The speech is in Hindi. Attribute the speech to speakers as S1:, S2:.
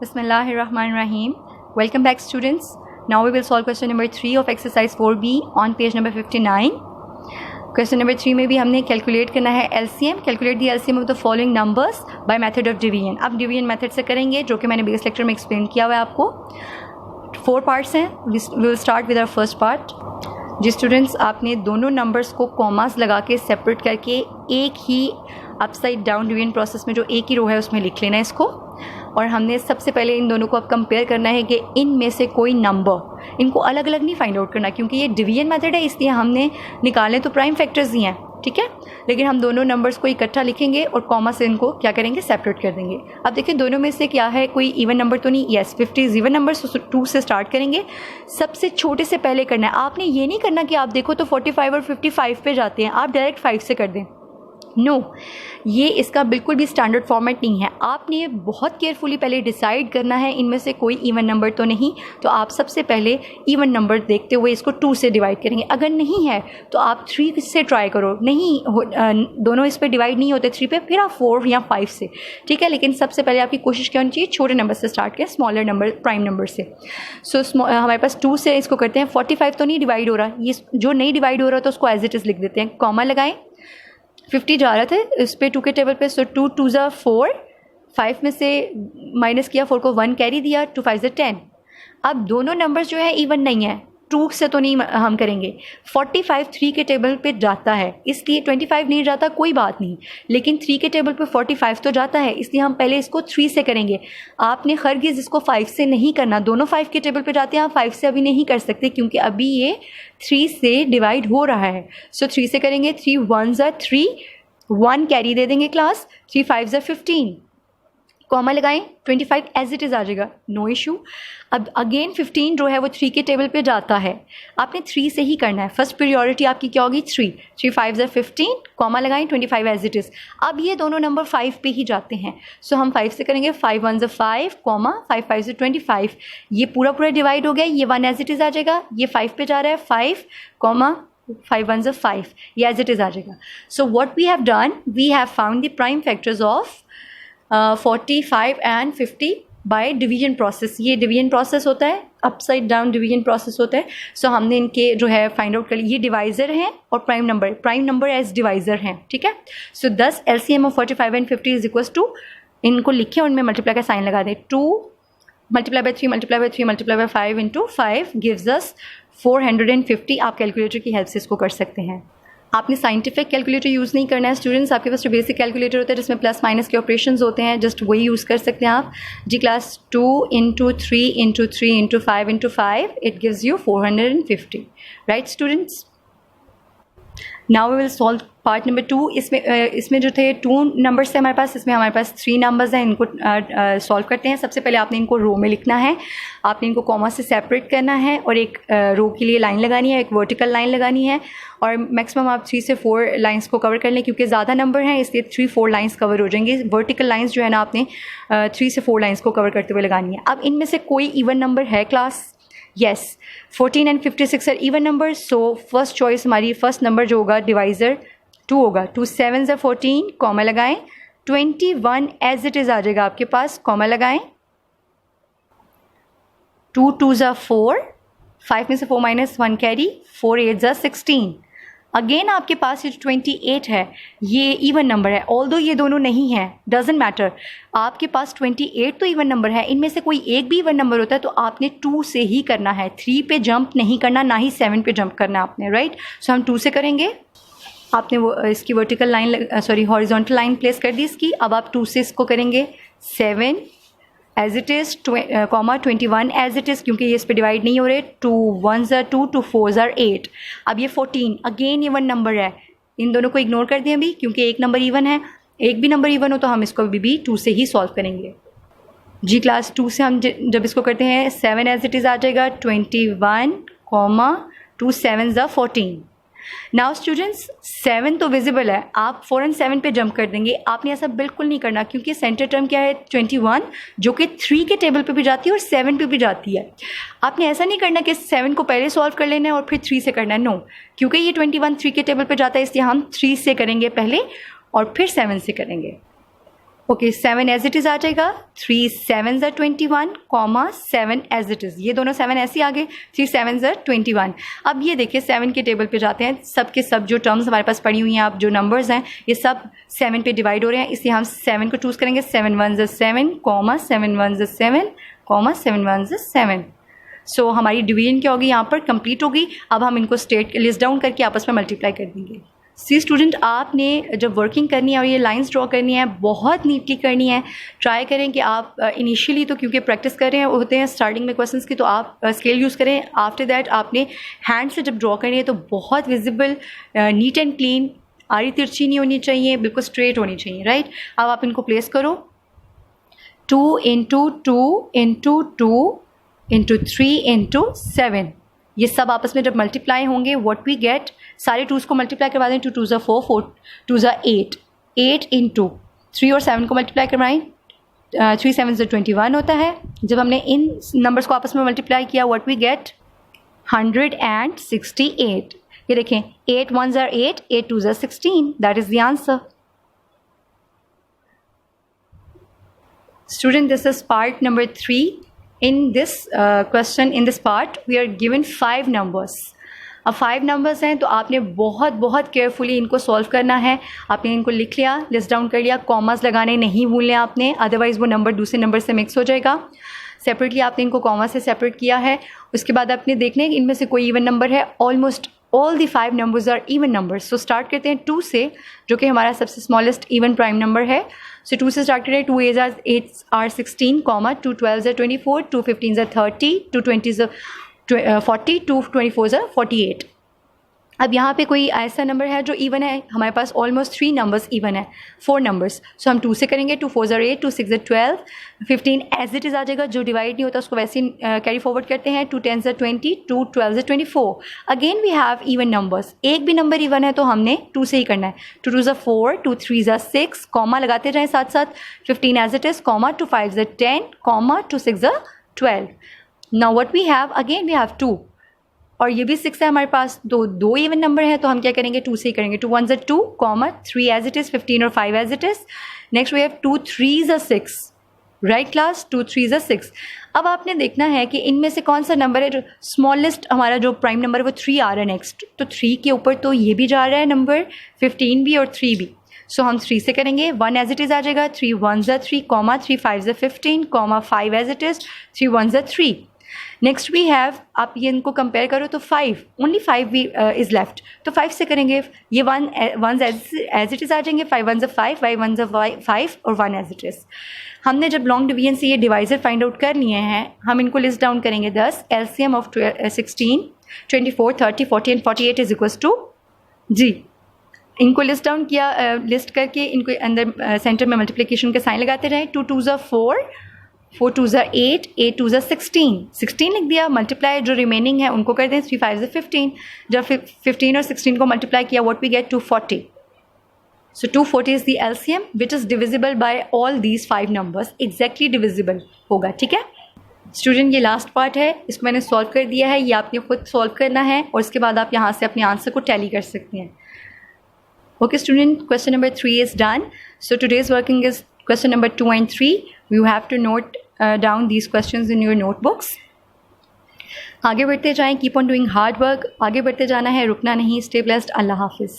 S1: Bismillahirrahmanirrahim. Welcome back, students. Now we will solve question number 3 of exercise 4B on page number 59. Question number 3 में भी हमने कैलकुलेट करना है LCM. Calculate the LCM of the following numbers by method of division. अब डिवीजन मेथड से करेंगे, जो कि मैंने बेस लेक्चर में एक्सप्लेन किया हुआ है आपको. 4 पार्ट्स हैं. We will start with our first part. जी स्टूडेंट्स, आपने दोनों नंबर्स को कॉमास लगा के सेपरेट करके एक ही अपसाइड डाउन डिवीजन प्रोसेस में जो एक ही रो है उसमें लिख लेना है इसको. और हमने सबसे पहले इन दोनों को अब कंपेयर करना है कि इनमें से कोई नंबर, इनको अलग अलग नहीं फाइंड आउट करना, क्योंकि ये डिवीजन मेथड है, इसलिए हमने निकालने तो प्राइम फैक्टर्स ही हैं, ठीक है. लेकिन हम दोनों नंबर्स को इकट्ठा लिखेंगे और कॉमा से इनको क्या करेंगे, सेपरेट कर देंगे. अब देखिए दोनों में से क्या है, कोई इवन नंबर तो नहीं. Yes, 50 even number. 2 से स्टार्ट करेंगे. सबसे छोटे से पहले करना है. आपने ये नहीं करना कि आप देखो तो 45 और 55 पे जाते हैं, आप डायरेक्ट 5 से कर दें. नो, ये इसका बिल्कुल भी स्टैंडर्ड फॉर्मेट नहीं है. आपने बहुत केयरफुली पहले डिसाइड करना है इनमें से कोई इवन नंबर तो नहीं. तो आप सबसे पहले इवन नंबर देखते हुए इसको 2 से डिवाइड करेंगे. अगर नहीं है तो आप 3 से ट्राई करो. दोनों इस पर डिवाइड नहीं होते 3 पे, फिर आप 4 या 5 से, ठीक है. लेकिन सबसे पहले आपकी कोशिश क्या होनी चाहिए, छोटे नंबर से स्टार्ट करें, स्मॉलर नंबर, प्राइम नंबर से. हमारे पास 2 से इसको करते हैं. 45 तो नहीं डिवाइड हो रहा, ये जो नहीं डिवाइड हो रहा तो उसको एज इट इज़ लिख देते हैं. कॉमा लगाएं. 50 जा रहा था इस पे 2 के टेबल पे. सो 2 2 ज़ा 4, 5 में से माइनस किया, 4 को 1 कैरी दिया, 2 5 ज़ा 10. अब दोनों नंबर्स जो है इवन नहीं है, 2 से तो नहीं हम करेंगे. 45 3 के टेबल पे जाता है, इसलिए 25 नहीं जाता, कोई बात नहीं. लेकिन 3 के टेबल पे 45 तो जाता है, इसलिए हम पहले इसको 3 से करेंगे. आपने हरगिज़ इसको 5 से नहीं करना. दोनों 5 के टेबल पे जाते हैं, आप 5 से अभी नहीं कर सकते क्योंकि अभी ये 3 से डिवाइड हो रहा है. सो 3 से करेंगे. 3 1 ज़ा 3, 1 कैरी दे देंगे क्लास. 3 5 ज़ा 15, कॉमा लगाएं. 25 एज इट इज़ आ जाएगा, नो इशू. अब अगेन 15 जो है वो 3 के टेबल पे जाता है, आपने 3 से ही करना है. फर्स्ट प्रायोरिटी आपकी क्या होगी, 3. 3 5 ज़ा 15, कॉमा लगाएं. 25 एज इट इज़. अब ये दोनों नंबर 5 पे ही जाते हैं, सो हम 5 से करेंगे. 5 1 ज़ा 5, कॉमा 5 5 ज़ा 25. ये पूरा डिवाइड हो गया, ये 1 एज इट इज़ आ जाएगा. ये 5 पे जा रहा है, 5 कॉमा 5 1 ज़ा 5, ये एज इट इज़ आ जाएगा. So what we have done, we have found the prime factors of 45 and 50 by division process. ये डिवीजन प्रोसेस होता है, अपसाइड डाउन डिवीजन प्रोसेस होता है. सो हमने इनके जो है फाइंड आउट कर लिया. ये डिवाइज़र हैं और प्राइम नंबर एज डिवाइज़र हैं, ठीक है. So 10 LCM of 45 and 50 is equals to, इनको लिखे उनमें मल्टीप्लाई का साइन लगा दें. 2 multiply by 3 multiply by 3 multiply by 5 into 5 gives us 450. आप कैलकुलेटर की हेल्प से इसको कर सकते हैं. आपने साइंटिफिक कैलकुलेटर यूज़ नहीं करना है स्टूडेंट्स. आपके पास जो बेसिक कैलकुलेटर होता है जिसमें प्लस माइनस के ऑपरेशंस होते हैं, जस्ट वही यूज़ कर सकते हैं आप. जी class 2 into 3 into 3 into 5 into 5, it gives you 450. Right students. Now we will solve part number 2. इसमें जो थे 2 नंबर्स थे हमारे पास, इसमें हमारे पास 3 नंबर्स हैं. इनको सॉल्व करते हैं. सबसे पहले आपने इनको रो में लिखना है, आपने इनको कॉमा से सेपरेट करना है और एक रो के लिए लाइन लगानी है, एक वर्टिकल लाइन लगानी है. और मैक्सिमम आप 3 से 4 लाइंस को कवर कर लें, क्योंकि ज़्यादा नंबर हैं इसलिए 3 4 लाइंस कवर हो जाएंगी. वर्टिकल लाइंस जो है ना आपने 3 से 4 लाइंस को कवर करते हुए लगानी है. अब इनमें से कोई इवन नंबर है class? Yes, 14 and 56 are even number. So first choice हमारी, फर्स्ट नंबर जो होगा डिवाइज़र 2 होगा. 2 7 ज़ा 14, कॉमा लगाएं. 21 एज इट इज़ आ जाएगा आपके पास, कॉमा लगाएं. 2 2 ज़ा 4, 5 में से 4 माइनस 1 कैरी, 4 8 ज़ा 16. अगेन आपके पास ये 28 है, ये इवन नंबर है. ऑल्दो ये दोनों नहीं है, डजेंट मैटर. आपके पास 28 तो इवन नंबर है. इनमें से कोई एक भी इवन नंबर होता है तो आपने 2 से ही करना है. 3 पे जंप नहीं करना, ना ही 7 पे जंप करना आपने. राइट. सो हम 2 से करेंगे. आपने वो इसकी vertical line, sorry horizontal line place कर दी इसकी. अब आप 2 से इसको करेंगे. 7 as it is, comma 21 as it is, क्योंकि ये इस पर डिवाइड नहीं हो रहे. 2 1 ज़ा 2, 2 4 ज़ा 8. अब ये 14 अगेन इवन नंबर है. इन दोनों को इग्नोर कर दें अभी, क्योंकि एक नंबर इवन है. एक भी नंबर इवन हो तो हम इसको भी 2 से ही सॉल्व करेंगे. जी क्लास 2 से हम जब इसको करते हैं, 7 एज इट इज़ आ जाएगा. 21 कॉमा 2 7 ज़ा 14. नाउ स्टूडेंट्स 7 तो विजिबल है, आप फ़ौरन 7 पे जंप कर देंगे. आपने ऐसा बिल्कुल नहीं करना, क्योंकि सेंटर टर्म क्या है 21, जो कि 3 के टेबल पे भी जाती है और 7 पे भी जाती है. आपने ऐसा नहीं करना कि 7 को पहले सॉल्व कर लेना है और फिर 3 से करना है. नो, क्योंकि ये 21 3 के टेबल पे जाता है, इसलिए हम 3 से करेंगे पहले और फिर 7 से करेंगे. ओके 7 एज इट इज़ आ जाएगा, 3 7s are 21, comma 7 as it is, ये दोनों 7 ऐसे ही आ गए, 3 7s are 21। अब ये देखिए 7 के टेबल पे जाते हैं, सब के सब जो टर्म्स हमारे पास पड़ी हुई हैं, आप जो नंबर्स हैं ये सब 7 पे डिवाइड हो रहे हैं, इसलिए हम 7 को चूज़ करेंगे, 7 1s are 7, comma 7 1s are 7, comma 7 1s are 7। सो हमारी डिवीजन क्या होगी यहाँ पर, कंप्लीट होगी। अब हम इनको स्टेट लिस्ट डाउन करके आपस में मल्टीप्लाई कर देंगे। सी स्टूडेंट, आपने जब वर्किंग करनी है और ये लाइंस ड्रॉ करनी है बहुत नीटली करनी है। ट्राई करें कि आप इनिशियली तो क्योंकि प्रैक्टिस कर रहे हैं होते हैं स्टार्टिंग में क्वेश्चंस की, तो आप स्केल यूज़ करें। आफ्टर दैट आपने हैंड से जब ड्रॉ करनी है तो बहुत विजिबल, नीट एंड क्लीन, आड़ी तिरछी नहीं होनी चाहिए, बिल्कुल स्ट्रेट होनी चाहिए, राइट। अब आप इनको प्लेस करो, 2 into 2 into 2 into 3 into 7, ये सब आपस में जब मल्टीप्लाई होंगे व्हाट वी गेट, सारे 2s को मल्टीप्लाई करवा दें, 2 2s are 4, 4 2s are 8, 8 into 3 और 7 को मल्टीप्लाई करवाएं, 3 7s are 21 होता है। जब हमने इन नंबर्स को आपस में मल्टीप्लाई किया व्हाट वी गेट 168। ये देखें 8 1s are 8, 8 2s are 16, that is the answer. Student, this is part number 3. In this question, in this part, we are given 5 numbers. अब 5 नंबर्स हैं तो आपने बहुत केयरफुली इनको सॉल्व करना है। आपने इनको लिख लिया, लिस्ट डाउन कर लिया, कॉमास लगाने नहीं भूलने आपने, अदरवाइज़ वो नंबर दूसरे नंबर से मिक्स हो जाएगा। सेपरेटली आपने इनको कॉमा से सेपरेट किया है। उसके बाद आपने देखना है कि इनमें से कोई इवन नंबर है। Almost all the 5 numbers are even numbers. So start करते हैं 2 से, जो कि हमारा सबसे स्मॉलेस्ट इवन प्राइम नंबर है। सो 2 से स्टार्ट करें। 2 8s are 16, 2 12s are 24, 2 15s are 30, 2 20s are 40, 2 24s are 48। अब यहाँ पे कोई ऐसा नंबर है जो इवन है, हमारे पास ऑलमोस्ट 3 नंबर्स इवन है, 4 नंबर्स। सो हम 2 से करेंगे, 2 4s are 8, 2 6s are 12, 15 as it is आ जाएगा, जो डिवाइड नहीं होता उसको वैसे ही कैरी फॉरवर्ड करते हैं। 2 10s are 20, 2 12s are 24। Again we have even numbers, एक भी नंबर इवन है तो हमने 2 से ही करना है। 2 2s are 4, 2 3s are 6, comma लगाते जाएँ साथ साथ, 15 as it is, comma 2 5s are 10, comma 2 6s are 12। Now what we have, again we have 2 और ये भी 6 है हमारे पास, दो इवन नंबर है तो हम क्या करेंगे, 2 से ही करेंगे। 2 1s are 2, comma 3 as it is, 15 और 5 as it is. Next we have 2 3s are 6, right class, 2 3s are 6। अब आपने देखना है कि इनमें से कौन सा नंबर है जो स्मॉलेस्ट, हमारा जो प्राइम नंबर है वो 3 आ रहा है नेक्स्ट, तो 3 के ऊपर तो ये भी जा रहा है नंबर, 15 भी और 3 भी। सो हम 3 से करेंगे, 1 एज इट इज़ आ जाएगा, 3 1s are 3, comma 3 5s are 15, comma 5 as it is, 3 1s are 3। Next we have, आप ये इनको कंपेयर करो तो 5, ओनली 5 वी इज़ लेफ्ट, तो 5 से करेंगे, ये 1s एज इट इज़ आ जाएंगे, 5 1s are 5, 5 1s are 5 और 1 एज इट इज़। हमने जब लॉन्ग डिवीजन से ये डिवाइजर फाइंड आउट कर लिए हैं, हम इनको लिस्ट डाउन करेंगे 10, LCM of 16, 24, 30, 40 and 48 is equals to जी। इनको लिस्ट डाउन किया, लिस्ट करके इनको अंदर सेंटर में मल्टीप्लिकेशन का साइन लगाते रहे। 2 2s are 4, 4 2s are 8, 8 2s are 16, 16 लिख दिया। मल्टीप्लाई जो रिमेनिंग है उनको कर दें, 3 5s are 15। जब 15 और 16 को मल्टीप्लाई किया what we get 240। So 240 is the LCM which is divisible by all these 5 numbers, exactly divisible होगा, ठीक है स्टूडेंट। ये लास्ट पार्ट है, इसको मैंने सॉल्व कर दिया है, ये आपने खुद सॉल्व करना है और इसके बाद आप यहाँ से अपने आंसर को टैली कर सकते हैं। Okay student, question number 3 is done. So today's working is question number 2 and 3. You have to note down these questions in your notebooks. आगे बढ़ते जाएं, keep on doing hard work. आगे बढ़ते जाना है, रुकना नहीं. Stay blessed. अल्लाह हाफिज़.